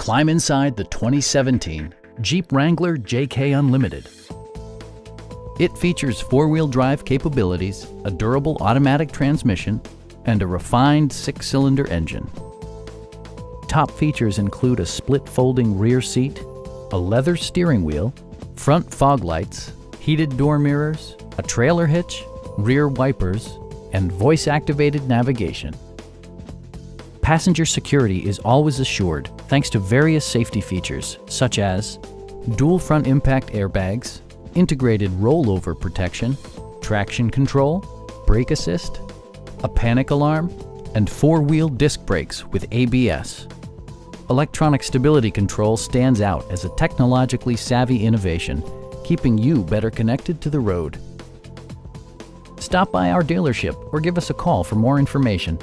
Climb inside the 2017 Jeep Wrangler JK Unlimited. It features four-wheel drive capabilities, a durable automatic transmission, and a refined six-cylinder engine. Top features include a split folding rear seat, a leather steering wheel, front fog lights, heated door mirrors, a trailer hitch, rear wipers, and voice-activated navigation. Passenger security is always assured thanks to various safety features such as dual front impact airbags, integrated rollover protection, traction control, brake assist, a panic alarm, and four-wheel disc brakes with ABS. Electronic stability control stands out as a technologically savvy innovation, keeping you better connected to the road. Stop by our dealership or give us a call for more information.